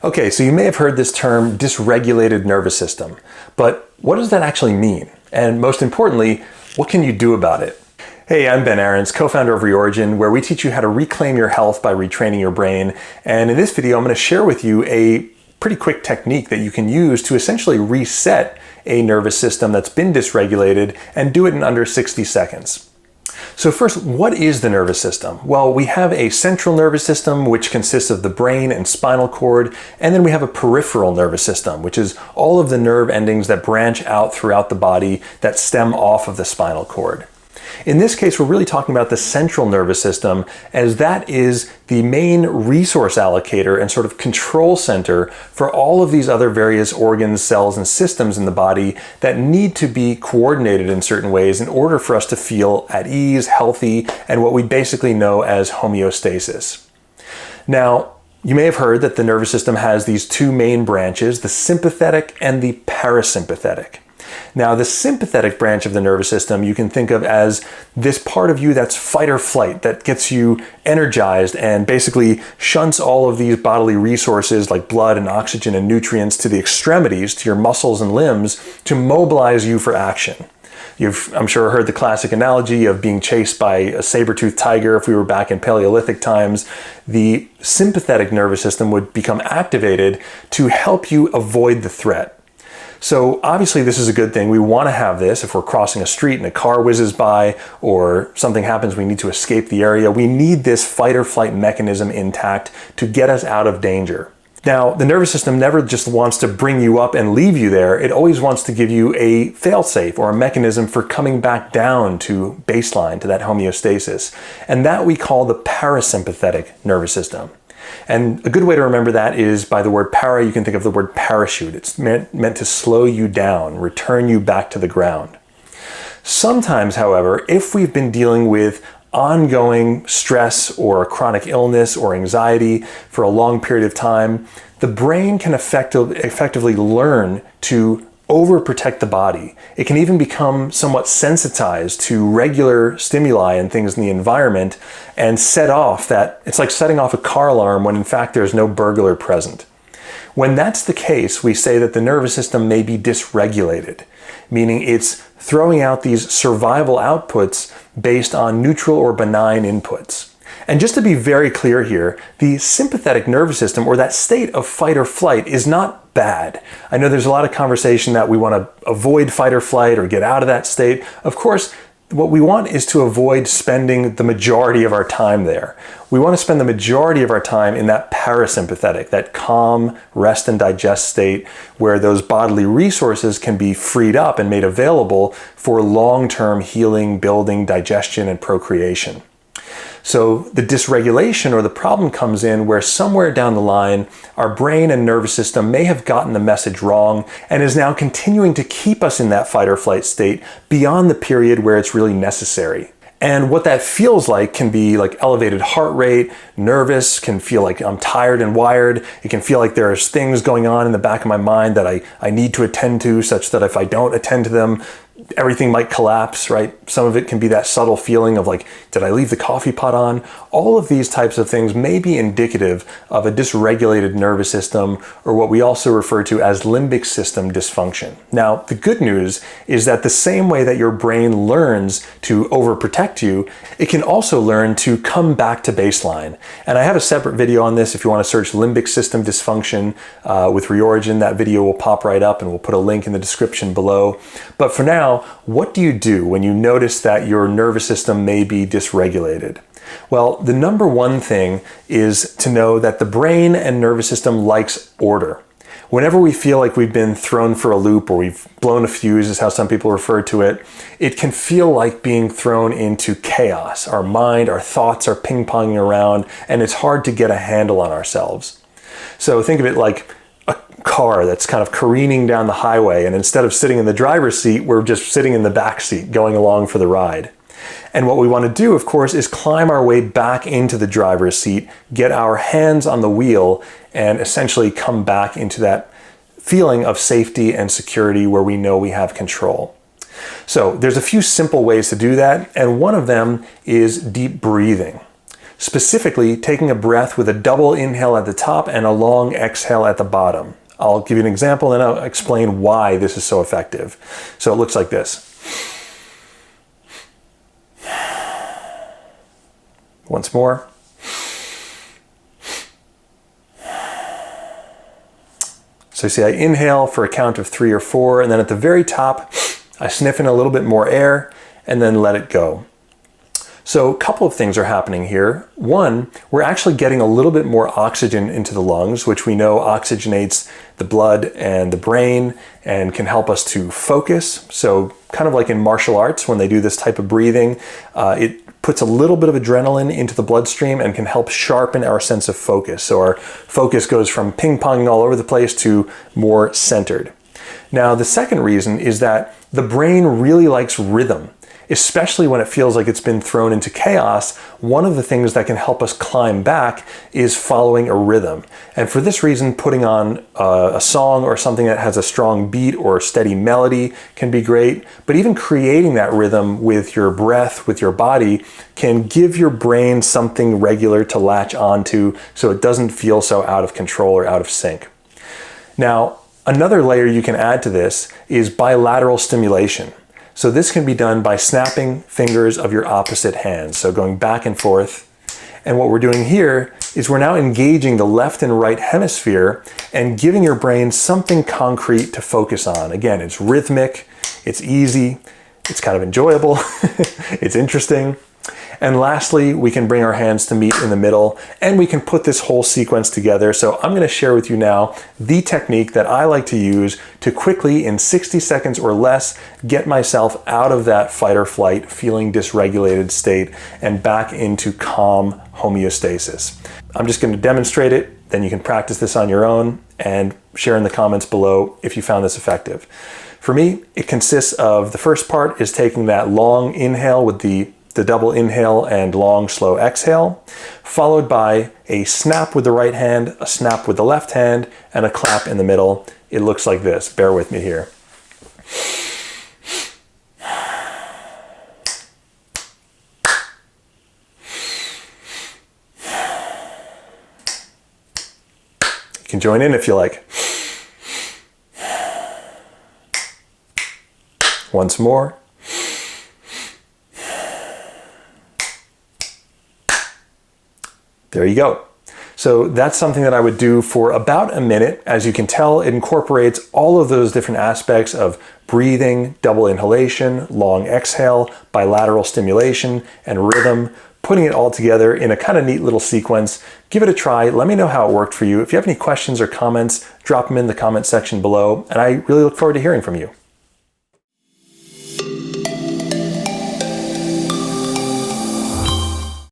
Okay, so you may have heard this term dysregulated nervous system, but what does that actually mean? And most importantly, what can you do about it? Hey, I'm Ben Ahrens, co-founder of Reorigin, where we teach you how to reclaim your health by retraining your brain. And in this video, I'm going to share with you a pretty quick technique that you can use to essentially reset a nervous system that's been dysregulated and do it in under 60 seconds. So first, what is the nervous system? Well, we have a central nervous system, which consists of the brain and spinal cord, and then we have a peripheral nervous system, which is all of the nerve endings that branch out throughout the body that stem off of the spinal cord. In this case, we're really talking about the central nervous system, as that is the main resource allocator and sort of control center for all of these other various organs, cells, and systems in the body that need to be coordinated in certain ways in order for us to feel at ease, healthy, and what we basically know as homeostasis. Now, you may have heard that the nervous system has these two main branches, the sympathetic and the parasympathetic. Now, the sympathetic branch of the nervous system you can think of as this part of you that's fight or flight, that gets you energized and basically shunts all of these bodily resources like blood and oxygen and nutrients to the extremities, to your muscles and limbs, to mobilize you for action. You've, I'm sure, heard the classic analogy of being chased by a saber-toothed tiger. If we were back in Paleolithic times, the sympathetic nervous system would become activated to help you avoid the threat. So obviously this is a good thing. We want to have this if we're crossing a street and a car whizzes by or something happens, we need to escape the area. We need this fight or flight mechanism intact to get us out of danger. Now, the nervous system never just wants to bring you up and leave you there. It always wants to give you a fail-safe or a mechanism for coming back down to baseline, to that homeostasis. And that we call the parasympathetic nervous system. And a good way to remember that is by the word para, you can think of the word parachute. It's meant to slow you down, return you back to the ground. Sometimes, however, if we've been dealing with ongoing stress or chronic illness or anxiety for a long period of time, the brain can effectively learn to overprotect the body. It can even become somewhat sensitized to regular stimuli and things in the environment and set off that, it's like setting off a car alarm when in fact there's no burglar present. When that's the case, we say that the nervous system may be dysregulated, meaning it's throwing out these survival outputs based on neutral or benign inputs. And just to be very clear here, the sympathetic nervous system, or that state of fight or flight, is not bad. I know there's a lot of conversation that we want to avoid fight or flight or get out of that state. Of course, what we want is to avoid spending the majority of our time there. We want to spend the majority of our time in that parasympathetic, that calm, rest and digest state where those bodily resources can be freed up and made available for long-term healing, building, digestion, and procreation. So the dysregulation or the problem comes in where somewhere down the line, our brain and nervous system may have gotten the message wrong and is now continuing to keep us in that fight or flight state beyond the period where it's really necessary. And what that feels like can be like elevated heart rate, nervous, can feel like I'm tired and wired. It can feel like there's things going on in the back of my mind that I need to attend to, such that if I don't attend to them, everything might collapse, right? Some of it can be that subtle feeling of like, did I leave the coffee pot on? All of these types of things may be indicative of a dysregulated nervous system, or what we also refer to as limbic system dysfunction. Now, the good news is that the same way that your brain learns to overprotect you, it can also learn to come back to baseline. And I have a separate video on this if you want to search limbic system dysfunction with Reorigin. That video will pop right up and we'll put a link in the description below. But for now, what do you do when you notice that your nervous system may be dysregulated? Well, the number one thing is to know that the brain and nervous system likes order. Whenever we feel like we've been thrown for a loop or we've blown a fuse, is how some people refer to it, it can feel like being thrown into chaos. Our mind, our thoughts are ping-ponging around, and it's hard to get a handle on ourselves. So think of it like a car that's kind of careening down the highway, and instead of sitting in the driver's seat, we're just sitting in the back seat going along for the ride. And what we want to do, of course, is climb our way back into the driver's seat, get our hands on the wheel, and essentially come back into that feeling of safety and security where we know we have control. So there's a few simple ways to do that, and one of them is deep breathing. specifically taking a breath with a double inhale at the top and a long exhale at the bottom. I'll give you an example and then I'll explain why this is so effective. So it looks like this. Once more. So you see I inhale for a count of 3 or 4, and then at the very top, I sniff in a little bit more air and then let it go. So a couple of things are happening here. One, we're actually getting a little bit more oxygen into the lungs, which we know oxygenates the blood and the brain and can help us to focus. So kind of like in martial arts, when they do this type of breathing, it puts a little bit of adrenaline into the bloodstream and can help sharpen our sense of focus. So our focus goes from ping-ponging all over the place to more centered. Now, the second reason is that the brain really likes rhythm. Especially when it feels like it's been thrown into chaos, one of the things that can help us climb back is following a rhythm. And for this reason, putting on a song or something that has a strong beat or steady melody can be great. But even creating that rhythm with your breath, with your body, can give your brain something regular to latch onto so it doesn't feel so out of control or out of sync. Now, another layer you can add to this is bilateral stimulation. So this can be done by snapping fingers of your opposite hand, so going back and forth. And what we're doing here is we're now engaging the left and right hemisphere and giving your brain something concrete to focus on. Again, it's rhythmic, it's easy, it's kind of enjoyable, it's interesting. And lastly, we can bring our hands to meet in the middle and we can put this whole sequence together. So I'm going to share with you now the technique that I like to use to quickly, in 60 seconds or less, get myself out of that fight or flight, feeling dysregulated state and back into calm homeostasis. I'm just going to demonstrate it, then you can practice this on your own and share in the comments below if you found this effective. For me, it consists of, the first part is taking that long inhale with the double inhale and long, slow exhale, followed by a snap with the right hand, a snap with the left hand, and a clap in the middle. It looks like this. Bear with me here. You can join in if you like. Once more. There you go. So that's something that I would do for about a minute. As you can tell, it incorporates all of those different aspects of breathing, double inhalation, long exhale, bilateral stimulation, and rhythm, putting it all together in a kind of neat little sequence. Give it a try. Let me know how it worked for you. If you have any questions or comments, drop them in the comment section below, and I really look forward to hearing from you.